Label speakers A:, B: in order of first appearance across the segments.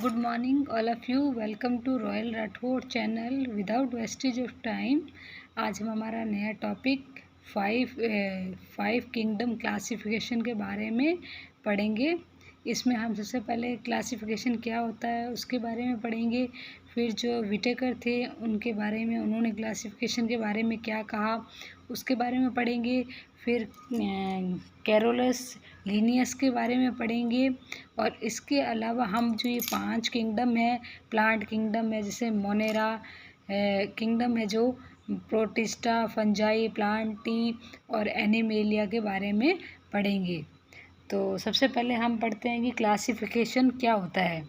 A: Good morning, all of you. Welcome to royal Rathore channel without wastage of time. आज हम हमारा नया topic five kingdom classification के बारे में पढ़ेंगे। इसमें हम सबसे पहले क्लासिफिकेशन क्या होता है उसके बारे में पढ़ेंगे। फिर जो विटेकर थे उनके बारे में, उन्होंने क्लासिफिकेशन के बारे में क्या कहा उसके बारे में पढ़ेंगे। फिर कैरोलस लीनियस के बारे में पढ़ेंगे। और इसके अलावा हम जो ये 5 किंगडम है, प्लांट किंगडम है जैसे मोनेरा किंगडम है, जो प्रोटिस्टा, फंजाई, प्लांटी और एनिमेलिया के बारे में पढ़ेंगे। तो सबसे पहले हम पढ़ते हैं कि क्लासिफिकेशन क्या होता है।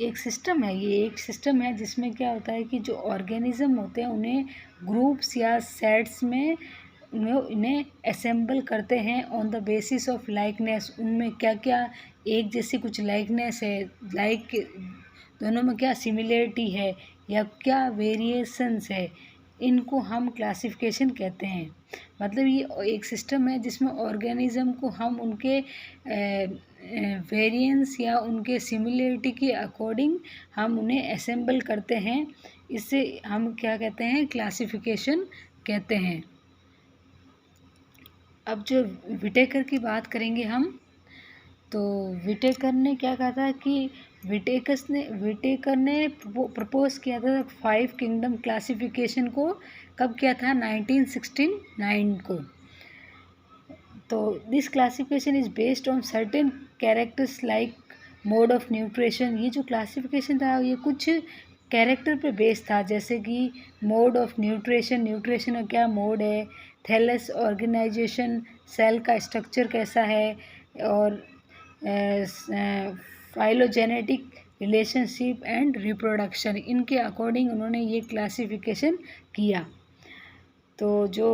A: एक सिस्टम है, ये एक सिस्टम है जिसमें क्या होता है कि जो ऑर्गेनिज्म होते हैं उन्हें ग्रुप्स या सेट्स में इन्हें असेंबल करते हैं on the basis of likeness. उनमें क्या क्या एक जैसी कुछ लाइकनेस है, दोनों में क्या सिमिलरिटी है या क्या वेरिएशंस है, इनको हम क्लासिफिकेशन कहते हैं। मतलब ये एक सिस्टम है जिसमें ऑर्गेनिज्म को हम उनके वेरिएंस या उनके सिमिलरिटी के अकॉर्डिंग हम उन्हें असेंबल करते हैं। इससे हम क्या कहते हैं, क्लासिफिकेशन कहते हैं। अब जो विटेकर की बात करेंगे हम, तो विटेकर ने क्या कहा था कि विटेकर ने प्रपोज किया था 5 किंगडम क्लासिफिकेशन को। कब किया था? 1969 को। तो this classification is based on certain characters like mode of nutrition. ये जो क्लासिफिकेशन था ये कुछ कैरेक्टर पे बेस्ड था, जैसे कि मोड ऑफ न्यूट्रिशन का क्या मोड है, थैलस ऑर्गेनाइजेशन, सेल का स्ट्रक्चर कैसा है, और फाइलोजेनेटिक रिलेशनशिप एंड रिप्रोडक्शन, इनके अकॉर्डिंग उन्होंने ये क्लासिफिकेशन किया। तो जो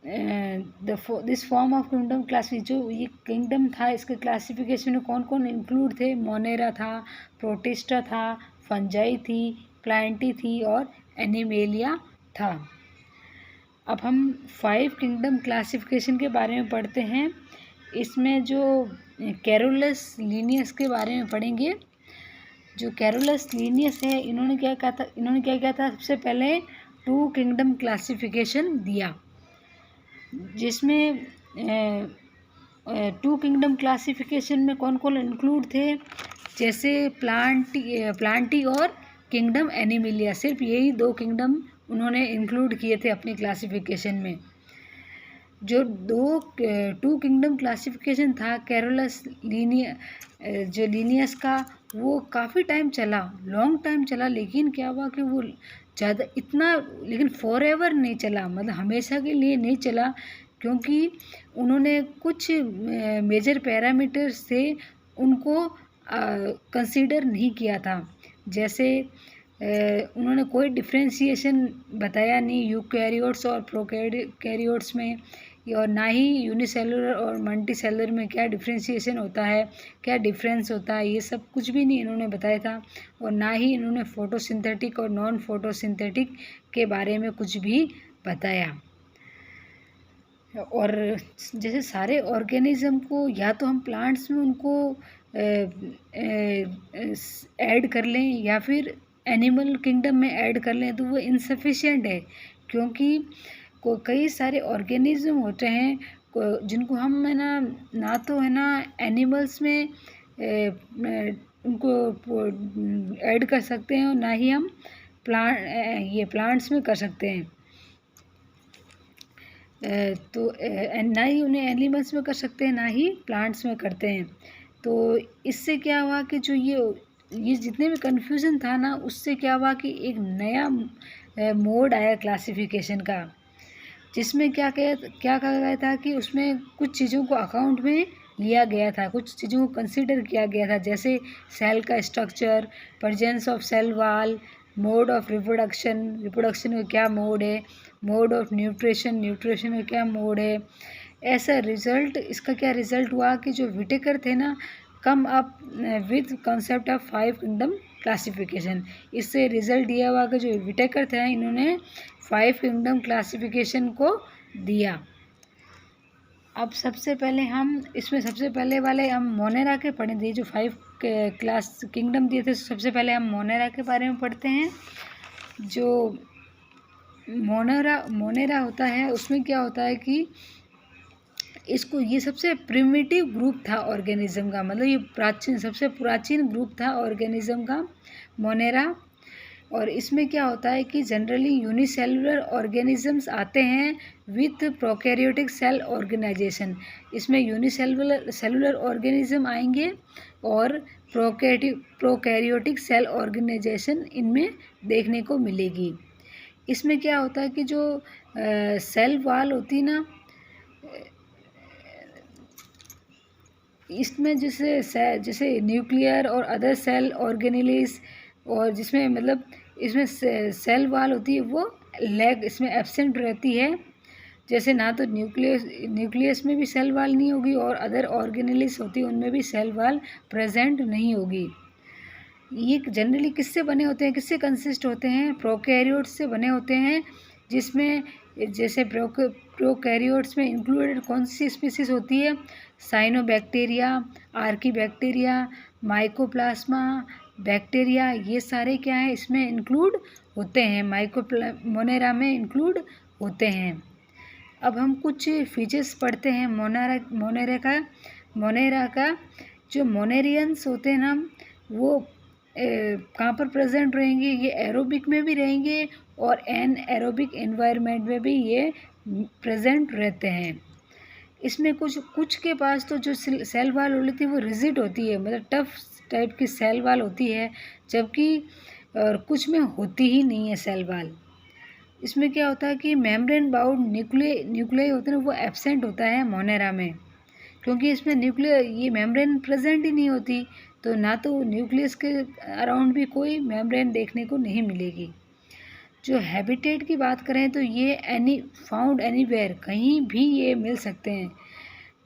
A: this form of kingdom classification, जो ये किंगडम था इसके क्लासिफिकेशन में कौन कौन इंक्लूड थे? मोनेरा था, प्रोटिस्टा था, फंजाई थी, प्लांटी थी और एनिमेलिया था। अब हम 5 किंगडम क्लासिफिकेशन के बारे में पढ़ते हैं। इसमें जो कैरोलस लीनियस के बारे में पढ़ेंगे। जो कैरोलस लीनियस है, इन्होंने क्या किया था, सबसे पहले 2 किंगडम क्लासिफिकेशन दिया, जिसमें 2 किंगडम क्लासिफिकेशन में कौन कौन इंक्लूड थे, जैसे प्लांटी और किंगडम एनिमिलिया। सिर्फ यही 2 किंगडम उन्होंने इंक्लूड किए थे अपनी क्लासिफिकेशन में। जो 2 किंगडम क्लासिफिकेशन था कैरोलस लीनियस का, वो काफ़ी टाइम चला, लॉन्ग टाइम चला, लेकिन क्या हुआ कि वो ज़्यादा इतना, लेकिन फॉर एवर नहीं चला, मतलब हमेशा के लिए नहीं चला, क्योंकि उन्होंने कुछ मेजर पैरामीटर्स से उनको कंसीडर नहीं किया था। जैसे उन्होंने कोई डिफ्रेंशिएशन बताया नहीं यूकैरियोट्स और प्रोकैरियोट्स में, और ना ही यूनिसेलुलर और मल्टीसेलुलर में क्या डिफ्रेंशिएशन होता है, क्या डिफरेंस होता है, ये सब कुछ भी नहीं इन्होंने बताया था। और ना ही इन्होंने फोटोसिंथेटिक और नॉन फोटोसिंथेटिक के बारे में कुछ भी बताया। और जैसे सारे ऑर्गेनिज्म को या तो हम प्लांट्स में उनको ऐड कर लें या फिर एनिमल किंगडम में ऐड कर लें, तो वो इनसफिशिएंट है, क्योंकि कई सारे ऑर्गेनिज्म होते हैं जिनको हम है ना तो है ना एनिमल्स में उनको ऐड कर सकते हैं, और ना ही हम प्लांट्स में कर सकते हैं। तो ना ही उन्हें एनिमल्स में कर सकते हैं, ना ही प्लांट्स में करते हैं। तो इससे क्या हुआ कि जो ये जितने भी कन्फ्यूज़न था ना, उससे क्या हुआ कि एक नया मोड आया क्लासिफिकेशन का, जिसमें क्या कहा गया था कि उसमें कुछ चीज़ों को अकाउंट में लिया गया था, कुछ चीज़ों को कंसीडर किया गया था, जैसे सेल का structure, presence of cell wall, mode of reproduction का क्या मोड है, मोड ऑफ न्यूट्रिशन का क्या मोड है। ऐसा रिज़ल्ट, इसका क्या रिज़ल्ट हुआ कि जो विटेकर थे ना, come up with concept of 5 kingdom classification. इससे रिज़ल्ट दिया हुआ कि जो विटेकर थे इन्होंने 5 किंगडम क्लासिफिकेशन को दिया। अब सबसे पहले सबसे पहले वाले हम मोनेरा के पढ़े थे, जो 5 क्लास किंगडम दिए थे। सबसे पहले हम मोनेरा के बारे में पढ़ते हैं। जो मोनेरा होता है, उसमें क्या होता है कि ये सबसे प्रिमिटिव ग्रुप था ऑर्गेनिज्म का, मतलब ये सबसे प्राचीन ग्रुप था ऑर्गेनिज्म का, मोनेरा। और इसमें क्या होता है कि जनरली यूनिसेलुलर ऑर्गेनिजम्स आते हैं विथ प्रोकैरियोटिक सेल ऑर्गेनाइजेशन। इसमें सेलुलर ऑर्गेनिज्म आएंगे और प्रोकैरियोटिक सेल ऑर्गेनाइजेशन इनमें देखने को मिलेगी। इसमें क्या होता है कि जो सेल वॉल होती ना, इसमें जैसे न्यूक्लियर और अदर सेल ऑर्गेनेलिस, और जिसमें मतलब इसमें सेल वॉल होती है वो लैग इसमें एब्सेंट रहती है। जैसे ना तो न्यूक्लियस में भी सेल वॉल नहीं होगी और अदर ऑर्गेनेलिस होती है उनमें भी सेल वॉल प्रेजेंट नहीं होगी। ये जनरली किससे बने होते हैं, किससे कंसिस्ट होते हैं? प्रोकैरियोट्स से बने होते हैं, जिसमें जैसे प्रोकैरियोट्स में इंक्लूडेड कौन सी स्पीसीज होती है? साइनोबैक्टीरिया, आर्कीबैक्टीरिया, माइकोप्लाज्मा बैक्टीरिया, ये सारे क्या है इसमें इंक्लूड होते हैं, मोनेरा में इंक्लूड होते हैं। अब हम कुछ फीचर्स पढ़ते हैं मोनेरा का। जो मोनेरियंस होते हैं ना, वो कहाँ पर प्रेजेंट रहेंगे? ये एरोबिक में भी रहेंगे और एनएरोबिक एनवायरनमेंट में भी ये प्रेजेंट रहते हैं। इसमें कुछ के पास तो जो सेल वॉल होती है वो रिजिड होती है, मतलब टफ टाइप की सेल वॉल होती है, जबकि और कुछ में होती ही नहीं है सेल वॉल। इसमें क्या होता है कि मेम्ब्रेन बाउंड न्यूक्लियाई होते हैं वो एब्सेंट होता है मोनेरा में, क्योंकि इसमें ये मेम्ब्रेन प्रेजेंट ही नहीं होती, तो ना तो न्यूक्लियस के अराउंड भी कोई मेम्ब्रेन देखने को नहीं मिलेगी। जो हैबिटेट की बात करें तो ये फाउंड एनीवेयर, कहीं भी ये मिल सकते हैं।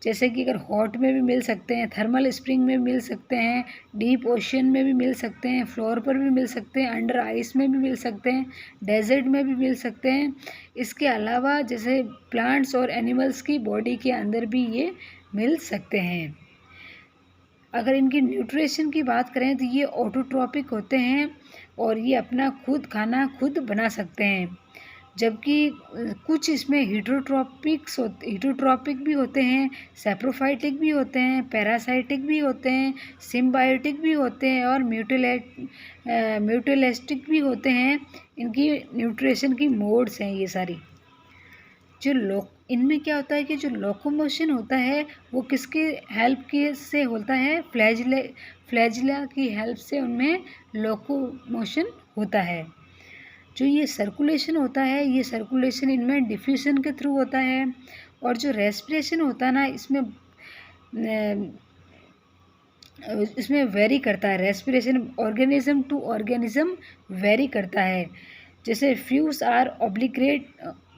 A: जैसे कि अगर हॉट में भी मिल सकते हैं, थर्मल स्प्रिंग में मिल सकते हैं, डीप ओशन में भी मिल सकते हैं, फ्लोर पर भी मिल सकते हैं, अंडर आइस में भी मिल सकते हैं, डेजर्ट में भी मिल सकते हैं। इसके अलावा जैसे प्लांट्स और एनिमल्स की बॉडी के अंदर भी ये मिल सकते हैं। अगर इनकी न्यूट्रिशन की बात करें तो ये ऑटोट्रॉपिक होते हैं और ये अपना खाना खुद बना सकते हैं, जबकि कुछ इसमें हीटरोट्रॉपिक भी होते हैं, सैप्रोफाइटिक भी होते हैं, पैरासाइटिक भी होते हैं, सिम्बायोटिक भी होते हैं और म्यूटुलिस्टिक भी होते हैं। इनकी न्यूट्रिशन की मोड्स हैं ये सारी। इनमें क्या होता है कि जो लोकोमोशन होता है वो किसके हेल्प से होता है? फ्लैजिला की हेल्प से उनमें लोकोमोशन होता है। जो ये सर्कुलेशन होता है, ये सर्कुलेशन इनमें डिफ्यूजन के थ्रू होता है। और जो रेस्पिरेशन होता है ना, इसमें वेरी करता है, respiration organism to organism vary करता है। जैसे few are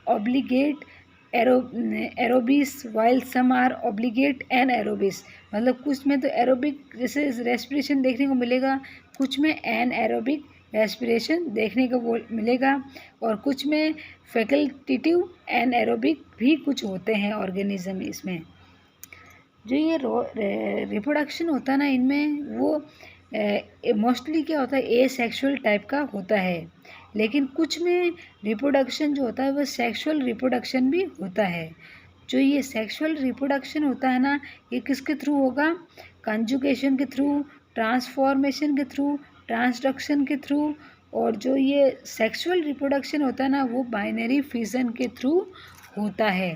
A: obligate aerobes while some are obligate anaerobes, मतलब कुछ में तो एरोबिक जैसे रेस्पिरेशन देखने को मिलेगा, कुछ में एनएरोबिक रेस्पिरेशन देखने को मिलेगा, और कुछ में फैकल्टेटिव एनएरोबिक भी कुछ होते हैं ऑर्गेनिज्म इसमें। जो ये रिप्रोडक्शन होता है ना इनमें, वो मोस्टली क्या होता है एसेक्सुअल टाइप का होता है, लेकिन कुछ में रिप्रोडक्शन जो होता है वो सेक्सुअल रिप्रोडक्शन भी होता है। जो ये सेक्सुअल रिप्रोडक्शन होता है ना, ये किसके थ्रू होगा? कंजुगेशन के थ्रू, ट्रांसफॉर्मेशन के थ्रू, ट्रांसडक्शन के थ्रू। और जो ये सेक्सुअल रिप्रोडक्शन होता है ना, वो बाइनरी फिजन के थ्रू होता है।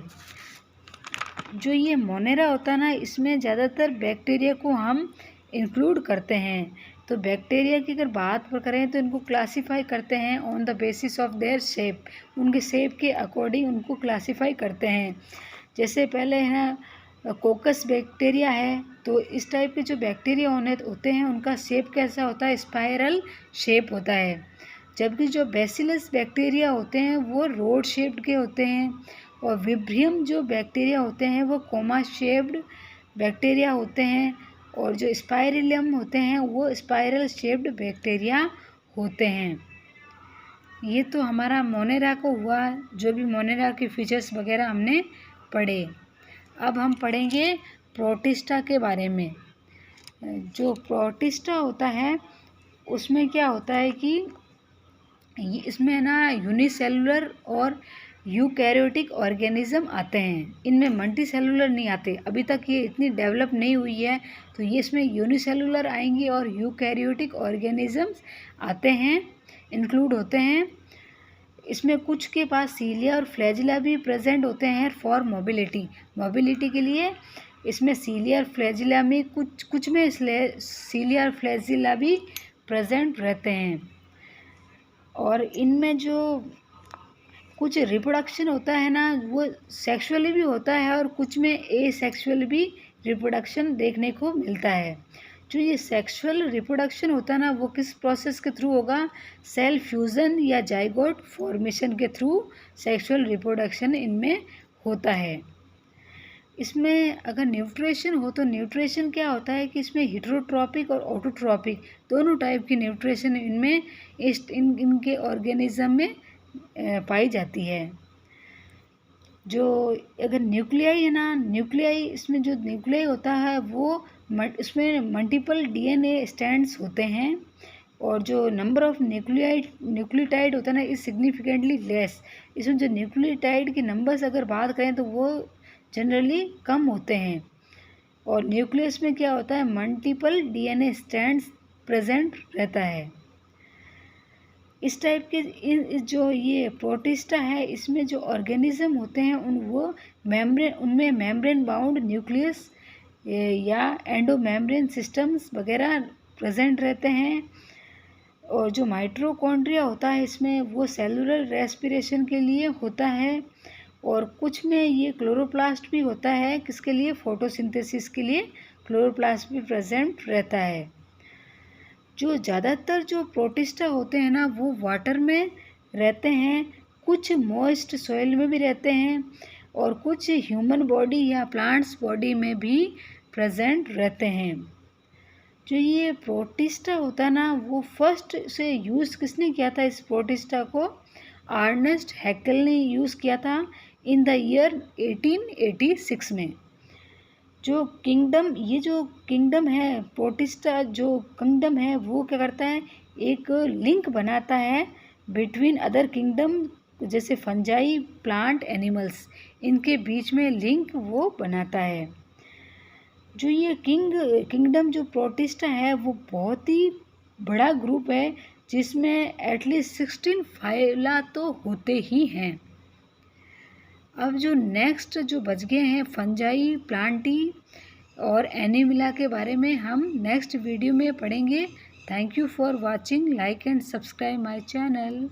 A: जो ये मोनेरा होता है ना, इसमें ज़्यादातर बैक्टीरिया को हम इंक्लूड करते हैं। तो बैक्टीरिया की अगर बात करें तो इनको क्लासीफाई करते हैं on the basis of their shape, उनके शेप के अकॉर्डिंग उनको क्लासीफाई करते हैं। जैसे पहले है ना कोकस बैक्टीरिया है, तो इस टाइप के जो बैक्टीरिया होते हैं उनका शेप कैसा होता है? स्पाइरल शेप होता है। जबकि जो बैसिलस बैक्टीरिया होते हैं वो रोड शेप्ड के होते हैं, और विब्रियम जो बैक्टीरिया होते हैं वो कोमा शेप्ड बैक्टीरिया होते हैं, और जो स्पाइरिलम होते हैं वो स्पाइरल शेप्ड बैक्टीरिया होते हैं। ये तो हमारा मोनेरा को हुआ, जो भी मोनेरा के फीचर्स वगैरह हमने पढ़े। अब हम पढ़ेंगे प्रोटिस्टा के बारे में। जो प्रोटिस्टा होता है उसमें क्या होता है कि इसमें ना यूनिसेलुलर और यूकैरियोटिक ऑर्गेनिज्म आते हैं। इनमें मल्टीसेलुलर नहीं आते, अभी तक ये इतनी डेवलप नहीं हुई है, तो ये इसमें यूनिसेलुलर आएंगी और यूकैरियोटिक ऑर्गेनिजम्स आते हैं, इंक्लूड होते हैं। इसमें कुछ के पास सीलिया और फ्लैजिला भी प्रेजेंट होते हैं फॉर मोबिलिटी के लिए। इसमें सीलिया और फ्लैजिला में कुछ में सीलिया और फ्लैजिला भी प्रेजेंट रहते हैं। और इनमें जो कुछ रिप्रोडक्शन होता है ना, वो सेक्सुअली भी होता है और कुछ में एसेक्सुअल भी रिप्रोडक्शन देखने को मिलता है। जो ये सेक्सुअल रिप्रोडक्शन होता है ना, वो किस प्रोसेस के थ्रू होगा? सेल फ्यूज़न या जाइगोट फॉर्मेशन के थ्रू सेक्सुअल रिप्रोडक्शन इनमें होता है। इसमें अगर न्यूट्रिशन हो तो न्यूट्रिशन क्या होता है कि इसमें हेटेरोट्रॉपिक और ऑटोट्रॉपिक दोनों टाइप की न्यूट्रिशन इनमें इनके ऑर्गेनिज्म में पाई जाती है। जो अगर न्यूक्लियाई है ना, न्यूक्लियाई इसमें जो न्यूक्लियाई होता है वो इसमें मल्टीपल डीएनए स्ट्रैंड्स होते हैं और जो नंबर ऑफ न्यूक्लियोटाइड होता है ना इज सिग्निफिकेंटली लेस। इसमें जो न्यूक्लियोटाइड के नंबर्स अगर बात करें तो वो जनरली कम होते हैं। और न्यूक्लियस में क्या होता है? मल्टीपल डीएनए स्ट्रैंड्स प्रेजेंट रहता है। इस टाइप के जो ये प्रोटिस्टा है, इसमें जो ऑर्गेनिज्म होते हैं उनमें मेम्ब्रेन बाउंड न्यूक्लियस या एंडोमेम्ब्रेन सिस्टम्स वगैरह प्रेजेंट रहते हैं। और जो माइटोकॉन्ड्रिया होता है इसमें वो सेलुलर रेस्पिरेशन के लिए होता है। और कुछ में ये क्लोरोप्लास्ट भी होता है, किसके लिए? फोटोसिंथेसिस के लिए क्लोरोप्लास्ट भी प्रेजेंट रहता है। जो ज़्यादातर जो प्रोटिस्टा होते हैं ना वो वाटर में रहते हैं, कुछ मॉइस्ट सॉइल में भी रहते हैं और कुछ ह्यूमन बॉडी या प्लांट्स बॉडी में भी प्रेजेंट रहते हैं। जो ये प्रोटिस्टा होता है ना वो फर्स्ट से यूज़ किसने किया था? इस प्रोटिस्टा को अर्नेस्ट हैकेल ने यूज़ किया था इन द ईयर 1886 में। जो किंगडम है, प्रोटिस्टा जो किंगडम है वो क्या करता है? एक लिंक बनाता है बिटवीन अदर किंगडम, जैसे फंजाई, प्लांट, एनिमल्स, इनके बीच में लिंक वो बनाता है। जो ये किंगडम जो प्रोटिस्टा है वो बहुत ही बड़ा ग्रुप है, जिसमें एटलीस्ट 16 फाइला तो होते ही हैं। अब जो नेक्स्ट जो बच गए हैं फंजाई, प्लांटी और एनिमिला के बारे में हम नेक्स्ट वीडियो में पढ़ेंगे। Thank you for watching. Like and subscribe my channel.